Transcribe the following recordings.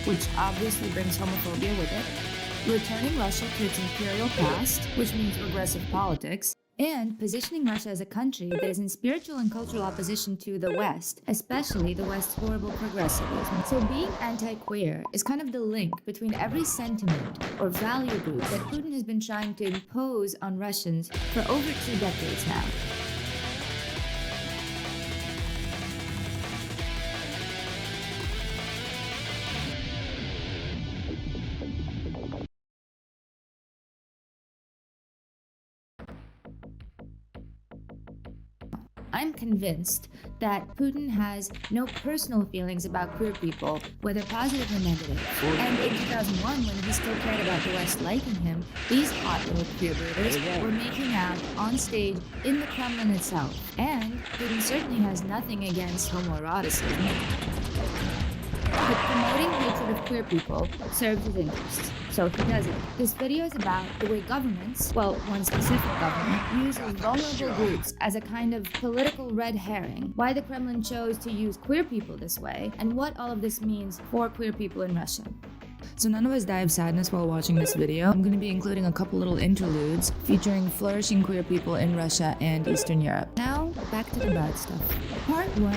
which obviously brings homophobia with it, returning Russia to its imperial past, which means regressive politics, and positioning Russia as a country that is in spiritual and cultural opposition to the West, especially the West's horrible progressivism. So being anti-queer is kind of the link between every sentiment or value group that Putin has been trying to impose on Russians for over 2 decades now. I'm convinced that Putin has no personal feelings about queer people, whether positive or negative. And in 2001, when he still cared about the West liking him, these hot little queer brooders were making out on stage in the Kremlin itself. And Putin certainly has nothing against homoeroticism. But promoting hatred of queer people serves his interests, so he does it. This video is about the way governments, well, one specific government, uses vulnerable groups as a kind of political red herring, why the Kremlin chose to use queer people this way, and what all of this means for queer people in Russia. So none of us die of sadness while watching this video. I'm going to be including a couple little interludes featuring flourishing queer people in Russia and Eastern Europe. Now, back to the bad stuff. Part 1,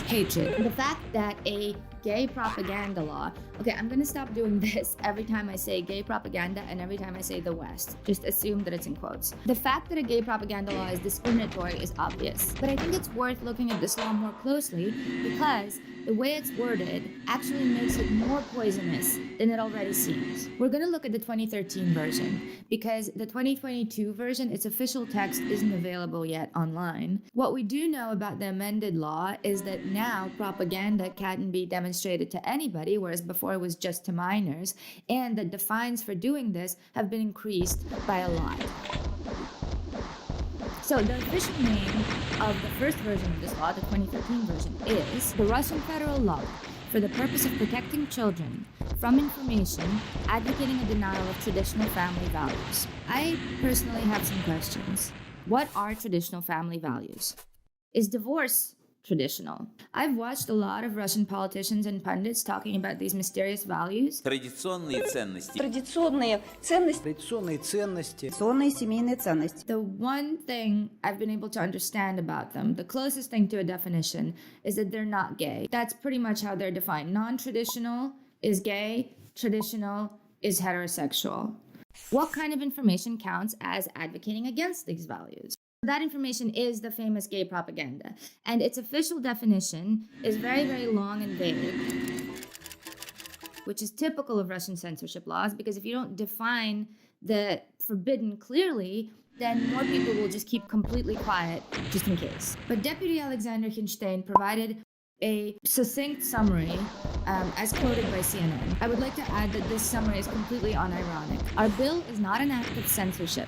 hatred. The fact that a gay propaganda law. Okay, I'm gonna stop doing this every time I say gay propaganda and every time I say the West. Just assume that it's in quotes. The fact that a gay propaganda law is discriminatory is obvious, but I think it's worth looking at this law more closely because the way it's worded actually makes it more poisonous than it already seems. We're gonna look at the 2013 version because the 2022 version, its official text isn't available yet online. What we do know about the amended law is that now propaganda can be demonstrated to anybody, whereas before it was just to minors, and that the fines for doing this have been increased by a lot. So the official name of the first version of this law, the 2013 version, is the Russian Federal Law for the purpose of protecting children from information advocating a denial of traditional family values. I personally have some questions. What are traditional family values? Is divorce traditional? I've watched a lot of Russian politicians and pundits talking about these mysterious values. Традиционные ценности. Традиционные ценности. Традиционные ценности. Традиционные семейные ценности. The one thing I've been able to understand about them, the closest thing to a definition, is that they're not gay. That's pretty much how they're defined. Non-traditional is gay, traditional is heterosexual. What kind of information counts as advocating against these values? That information is the famous gay propaganda, and its official definition is very, very long and vague, which is typical of Russian censorship laws, because if you don't define the forbidden clearly, then more people will just keep completely quiet just in case. But Deputy Alexander Hinstein provided a succinct summary as quoted by CNN. I would like to add that this summary is completely unironic. Our bill is not an act of censorship.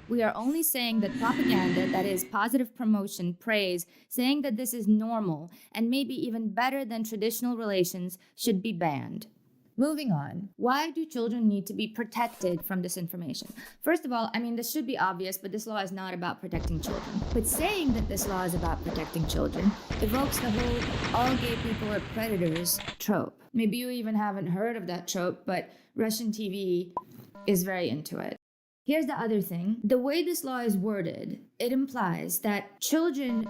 We are only saying that propaganda, that is positive promotion, praise, saying that this is normal and maybe even better than traditional relations, should be banned. Moving on, why do children need to be protected from disinformation? First of all, I mean, this should be obvious, but this law is not about protecting children. But saying that this law is about protecting children evokes the whole all gay people are predators trope. Maybe you even haven't heard of that trope, but Russian TV is very into it. Here's the other thing. The way this law is worded, it implies that children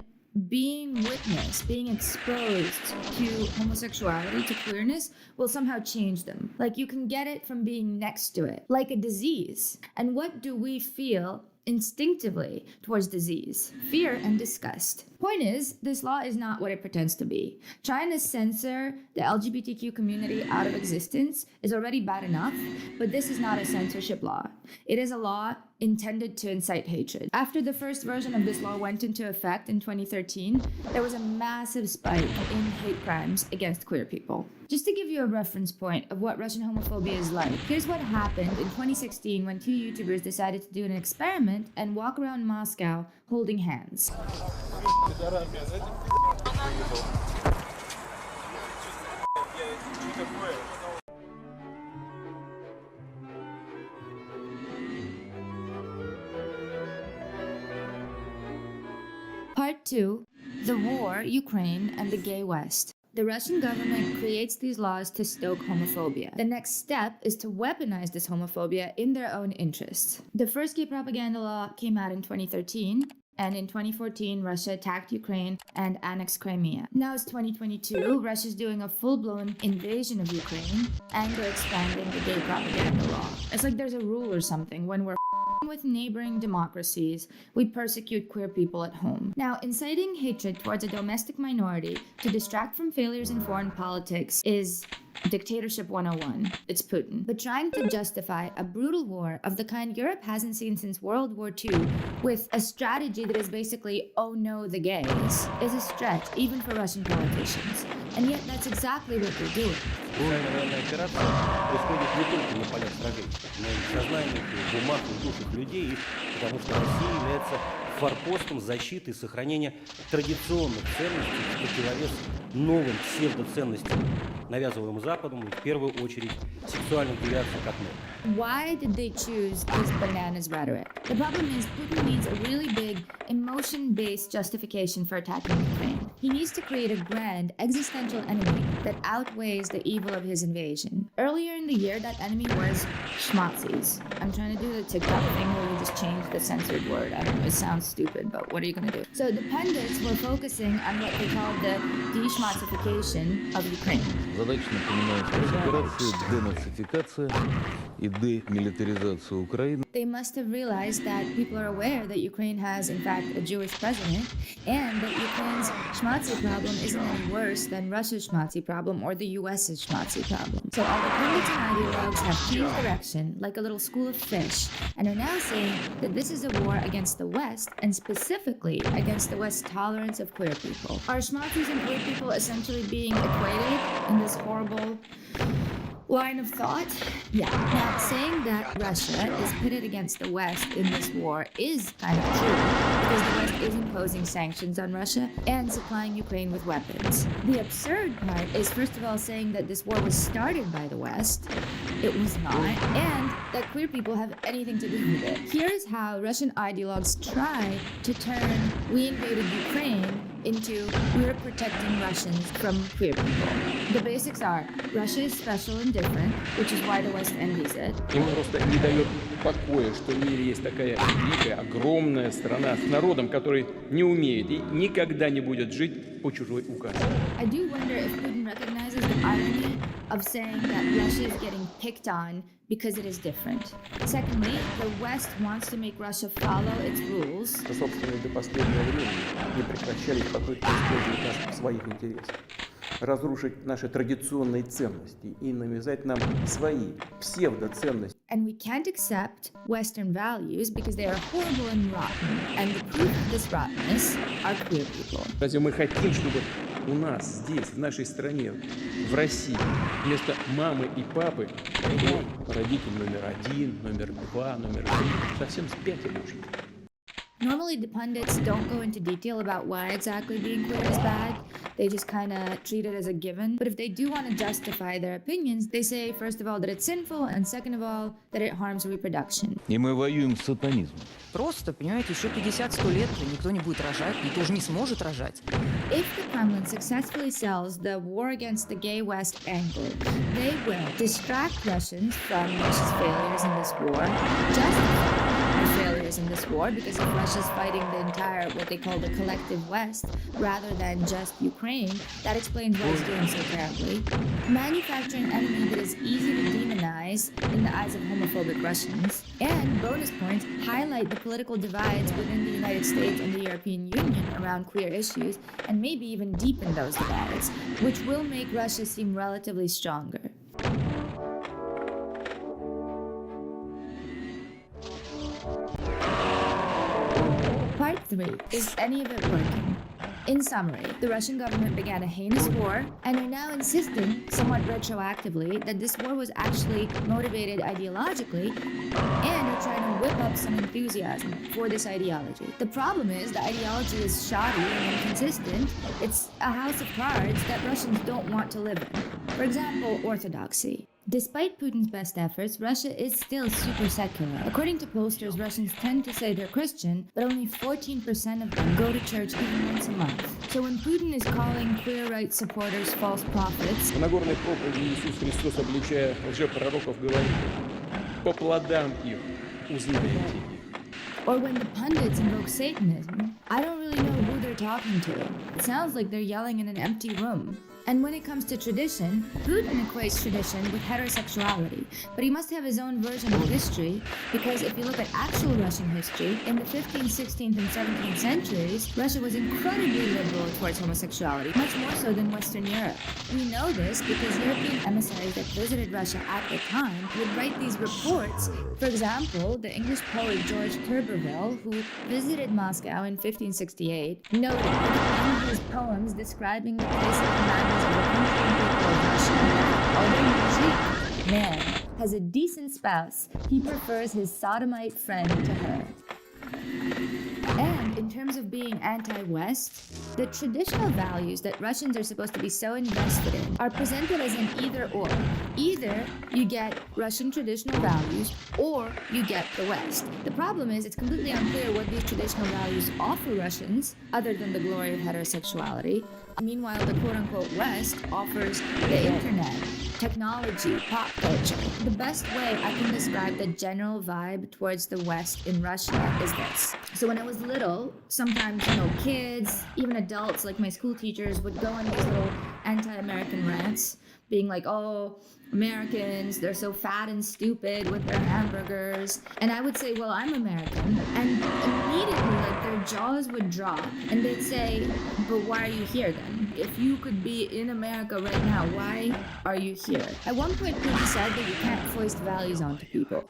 being witnessed, being exposed to homosexuality, to queerness, will somehow change them. Like you can get it from being next to it, like a disease. And what do we feel instinctively towards disease? Fear and disgust. Point is, this law is not what it pretends to be. Trying to censor the LGBTQ community out of existence is already bad enough, but this is not a censorship law. It is a law intended to incite hatred. After the first version of this law went into effect in 2013, there was a massive spike in hate crimes against queer people. Just to give you a reference point of what Russian homophobia is like, here's what happened in 2016 when 2 YouTubers decided to do an experiment and walk around Moscow holding hands. Part 2, the war, Ukraine, and the gay West. The Russian government creates these laws to stoke homophobia. The next step is to weaponize this homophobia in their own interests. The first gay propaganda law came out in 2013, and in 2014, Russia attacked Ukraine and annexed Crimea. Now it's 2022, Russia's doing a full-blown invasion of Ukraine, and they're expanding the gay propaganda law. It's like there's a rule or something. When we're with neighboring democracies, we persecute queer people at home. Now, inciting hatred towards a domestic minority to distract from failures in foreign politics is dictatorship 101. It's Putin. But trying to justify a brutal war of the kind Europe hasn't seen since World War II with a strategy that is basically, oh no, the gays, is a stretch even for Russian politicians. And yet that's exactly what they're doing. Военная операция происходит не только на полях сражений, но и в сознаниях, и в умах, и в душах людей, потому что Россия является форпостом защиты и сохранения традиционных ценностей в противовес новым псевдоценностям, навязываемым Западом, и в первую очередь сексуальным девиациям как норм. Why did they choose this bananas rhetoric? The problem is Putin needs a really big emotion-based justification for attacking Ukraine. He needs to create a grand existential enemy that outweighs the evil of his invasion. Earlier in the year, that enemy was schmazis. I'm trying to do the TikTok thing where you just change the censored word. I don't know, it sounds stupid, but what are you going to do? So the pundits were focusing on what they called the de-schmazification of Ukraine. Задачно понимают спецоперацию, денацификация и демилитаризация Украины. They must have realized that people are aware that Ukraine has, in fact, a Jewish president, and that Ukraine's schmazi problem isn't any worse than Russia's schmazi problem or the US's schmazi problem. So all the pundits and ideologues have changed direction, like a little school of fish, and are now saying that this is a war against the West, and specifically against the West's tolerance of queer people. Are schmazis and queer people essentially being equated in this horrible line of thought? Yeah. Now, saying that Russia is pitted against the West in this war is kind of true, because the West is imposing sanctions on Russia and supplying Ukraine with weapons. The absurd part is, first of all, saying that this war was started by the West. It was not, and that queer people have anything to do with it. Here's how Russian ideologues try to turn "we invaded Ukraine" into "we're protecting Russians from queer people." The basics are, Russia is special and different, which is why the West envies it. Ему просто не дает покоя, что в мире есть такая великая, огромная страна с народом, который не умеет и никогда не будет жить по чужой указке. I do wonder if Putin recognizes the irony of saying that Russia is getting picked on because it is different. Secondly, the West wants to make Russia follow its rules. Собственно, до последнего времени не прекращались попытки использовать нас в своих интересах, разрушить наши традиционные ценности и навязать нам свои псевдоценности. And we can't accept Western values because they are horrible and rotten. And the proof of this rottenness are queer people. Разве мы хотим, чтобы у нас здесь, в нашей стране, в России, вместо мамы и папы был родитель номер 1, номер 2, номер 3? Совсем спятили уже. Normally, the pundits don't go into detail about why exactly being queer is bad. They just kind of treat it as a given. But if they do want to justify their opinions, they say, first of all, that it's sinful, and second of all, that it harms reproduction. И мы воюем с сатанизмом. Просто, понимаете, еще 50-100 лет уже никто не будет рожать, никто уже не сможет рожать. If the Kremlin successfully sells the war against the gay West angle, they will distract Russians from Russia's failures in this war, justify the failures in this war, because if Russia's fighting the entire, what they call the collective West, rather than just Ukraine, that explains why it's doing so terribly. Manufacture an enemy that is easy to demonize in the eyes of homophobic Russians, and bonus points, highlight the political divides within the United States and the European Union around queer issues, and maybe even deepen those divides, which will make Russia seem relatively stronger. Part 3. Is any of it working? In summary, the Russian government began a heinous war and are now insisting, somewhat retroactively, that this war was actually motivated ideologically and are trying to whip up some enthusiasm for this ideology. The problem is the ideology is shoddy and inconsistent. It's a house of cards that Russians don't want to live in. For example, orthodoxy. Despite Putin's best efforts, Russia is still super secular. According to pollsters, Russians tend to say they're Christian, but only 14% of them go to church even once a month. So when Putin is calling queer rights supporters false prophets, В Нагорной проповеди Иисус Христос, обличая лжепророков, говорит: «По плодам их узнаете их». or when the pundits invoke Satanism, I don't really know who they're talking to. It sounds like they're yelling in an empty room. And when it comes to tradition, Putin equates tradition with heterosexuality, but he must have his own version of history, because if you look at actual Russian history, in the 15th, 16th, and 17th centuries, Russia was incredibly liberal towards homosexuality, much more so than Western Europe. We know this because European emissaries that visited Russia at the time would write these reports. For example, the English poet George Turberville, who visited Moscow in 1568, noted in his poems describing the place of the manners of the country and people of Russia that although Mujik, man, has a decent spouse, he prefers his sodomite friend to her. And in terms of being anti-West, the traditional values that Russians are supposed to be so invested in are presented as an either-or. Either you get Russian traditional values, or you get the West. The problem is it's completely unclear what these traditional values offer Russians, other than the glory of heterosexuality. Meanwhile, the quote-unquote West offers the internet, technology, pop culture. The best way I can describe the general vibe towards the West in Russia is this. So when I was little, sometimes, kids, even adults like my school teachers would go on these little anti-American rants, being like, oh, Americans, they're so fat and stupid with their hamburgers. And I would say, well, I'm American. And immediately, their jaws would drop and they'd say, but why are you here then? If you could be in America right now, why are you here? At one point, Putin said that you can't foist values onto people.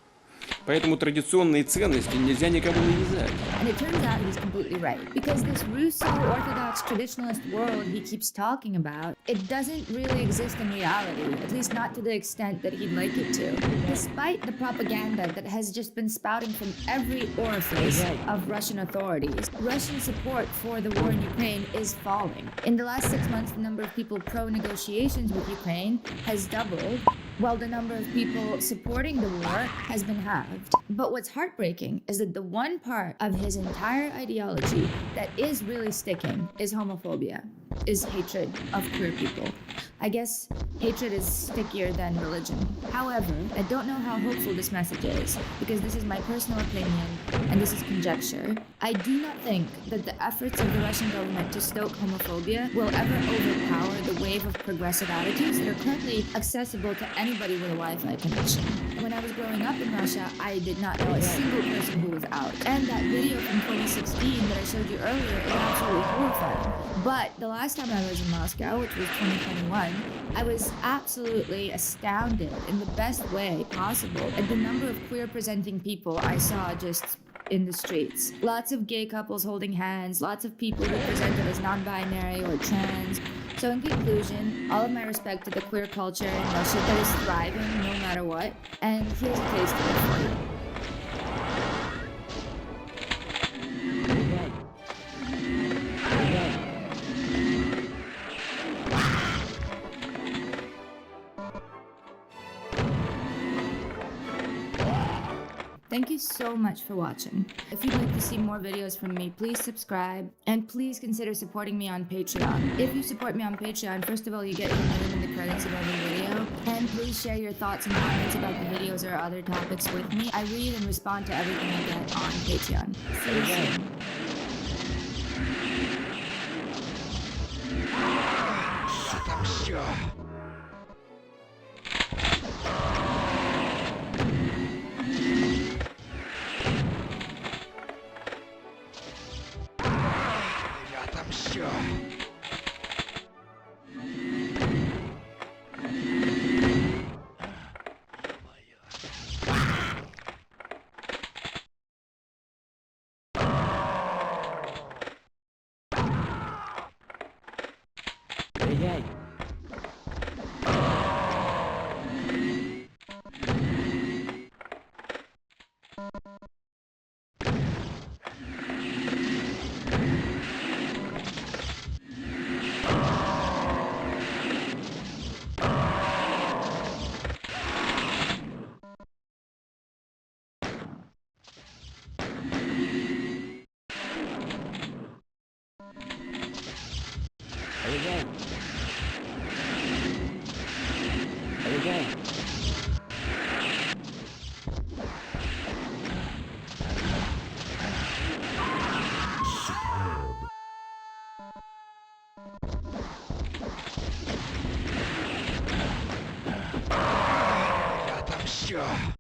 Поэтому традиционные ценности нельзя никому навязать. And it turns out he's completely right. Because this Russo-Orthodox traditionalist world he keeps talking about, it doesn't really exist in reality, at least not to the extent that he'd like it to. Despite the propaganda that has just been spouting from every orifice of Russian authorities, Russian support for the war in Ukraine is falling. In the last 6 months, the number of people pro-negotiations with Ukraine has doubled, while the number of people supporting the war has been halved. But what's heartbreaking is that the one part of his entire ideology that is really sticking is homophobia, is hatred of queer people. I guess hatred is stickier than religion. However, I don't know how hopeful this message is, because this is my personal opinion and this is conjecture. I do not think that the efforts of the Russian government to stoke homophobia will ever overpower the wave of progressive attitudes that are currently accessible to anybody with a Wi-Fi connection. When I was growing up in Russia, I did not know a single person who was out. And that video from 2016 that I showed you earlier is absolutely horrifying. But the last time I was in Moscow, which was 2021, I was absolutely astounded in the best way possible at the number of queer-presenting people I saw just in the streets. Lots of gay couples holding hands, lots of people who presented as non-binary or trans. So in conclusion, all of my respect to the queer culture in Russia that is thriving no matter what. And here's a taste of it for you. Thank you so much for watching. If you'd like to see more videos from me, please subscribe, and please consider supporting me on Patreon. If you support me on Patreon, first of all, you get your name in the credits of every video, and please share your thoughts and comments about the videos or other topics with me. I read and respond to everything I get on Patreon. See you soon. Ай-яй. Ugh. 。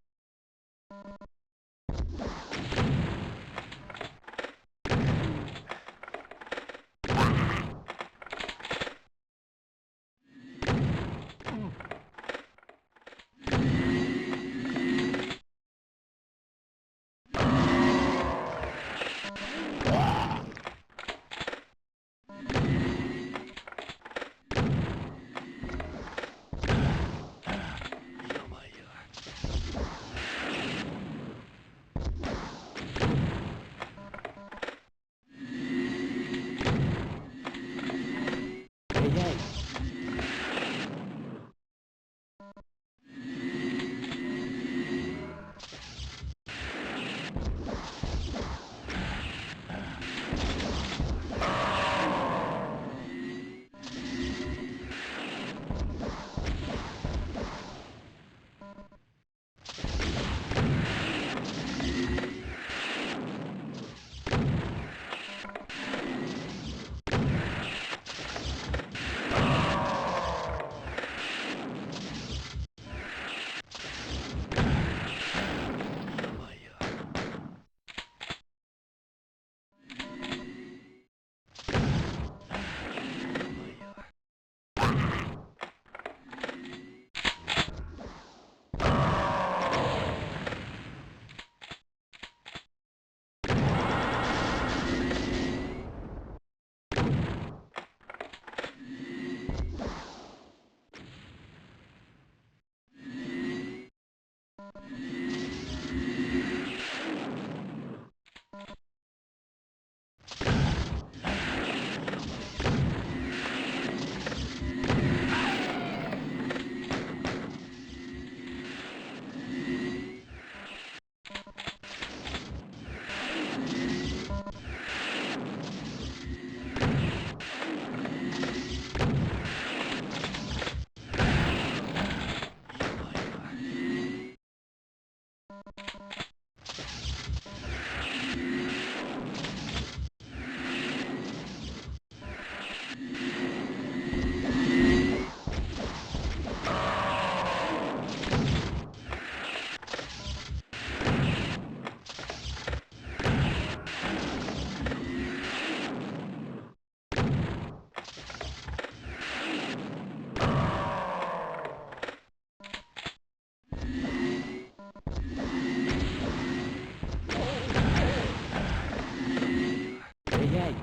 Проверяй.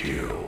Ай-яй-яй.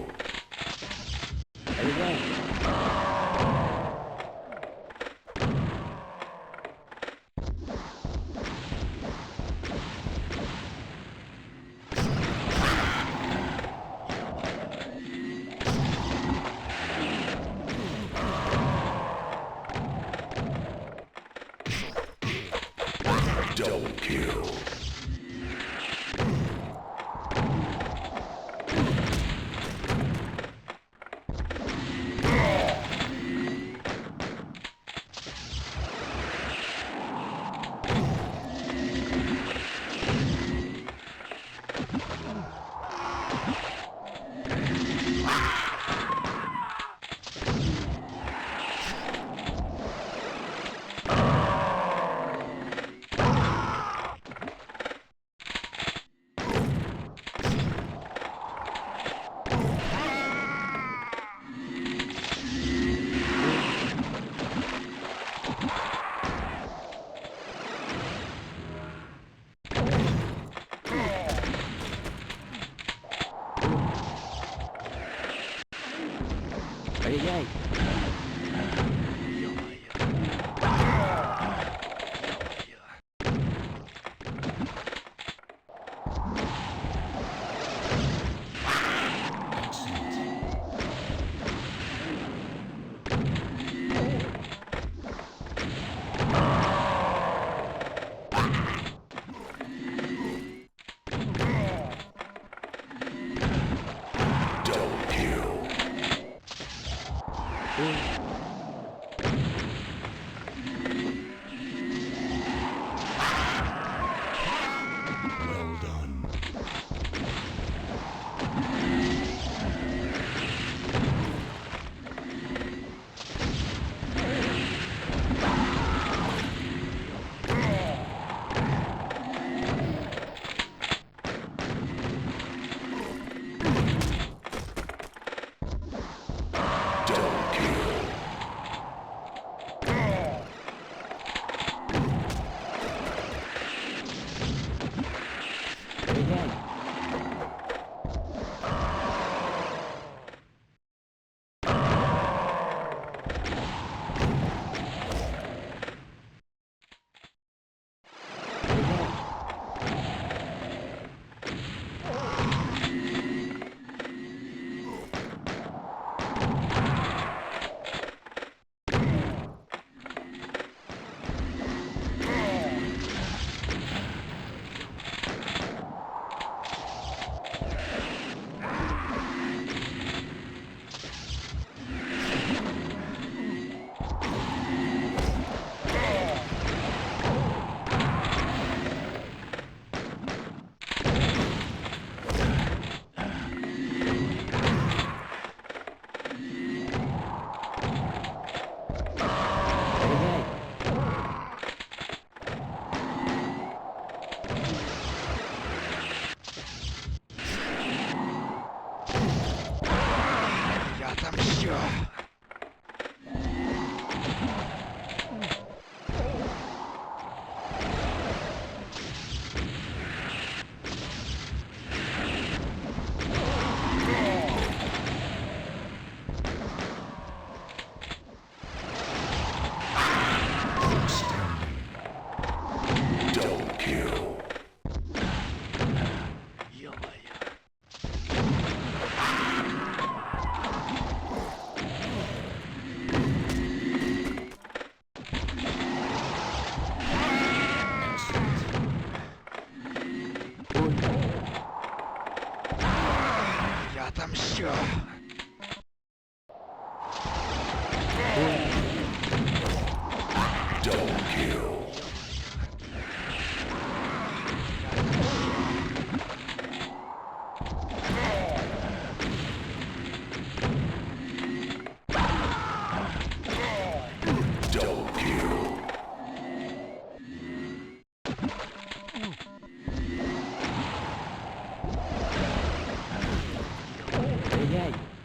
Ай-яй.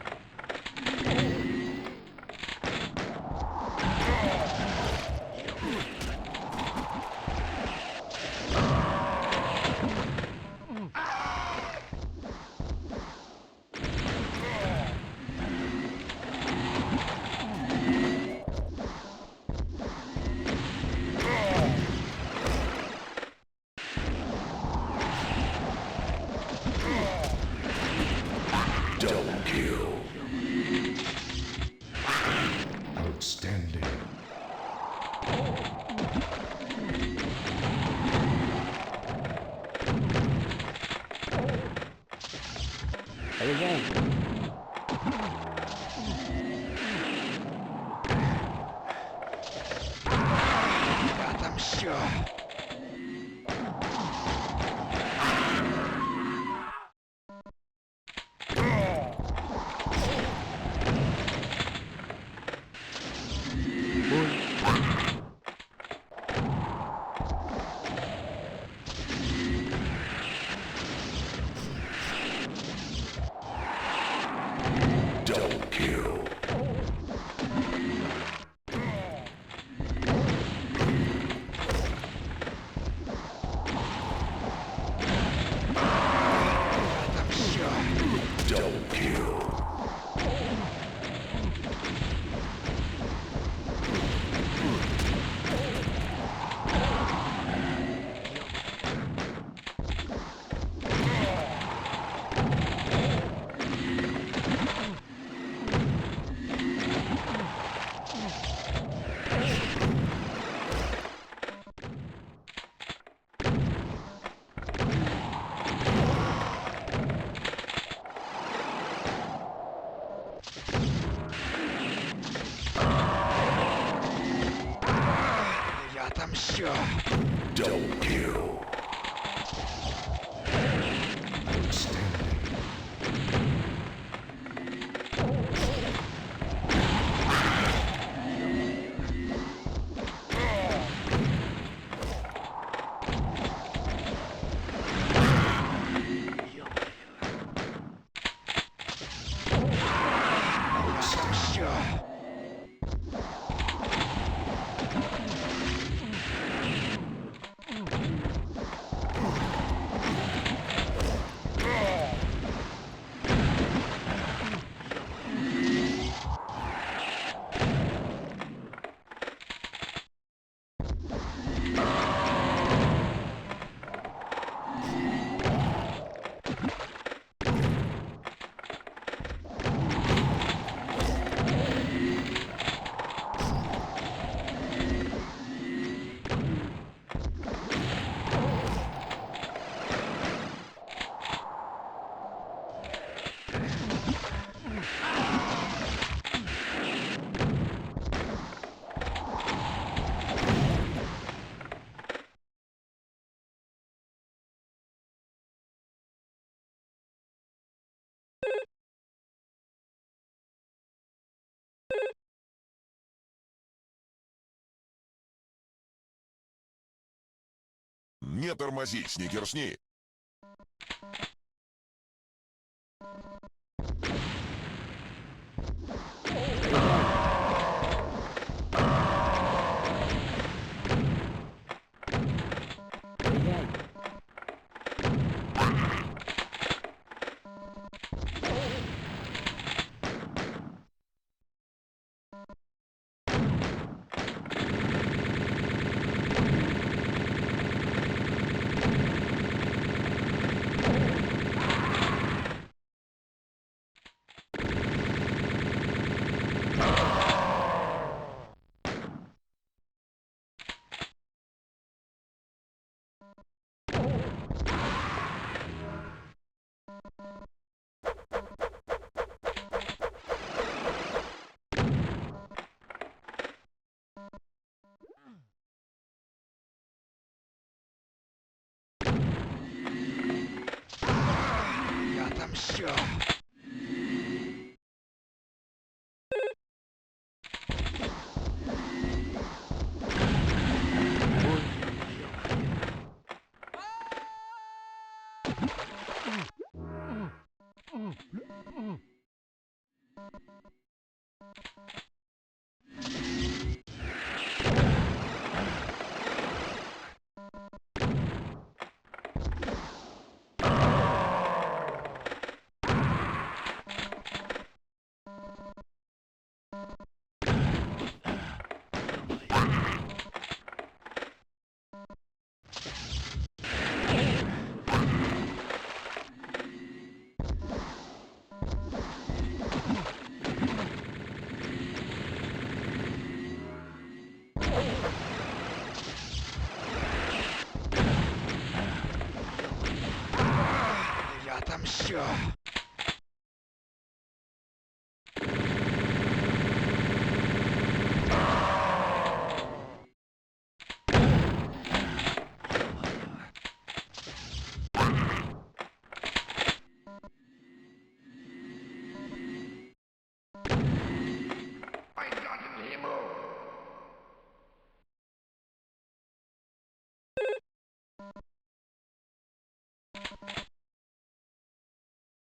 Не тормози, сникерсни.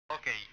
Окей.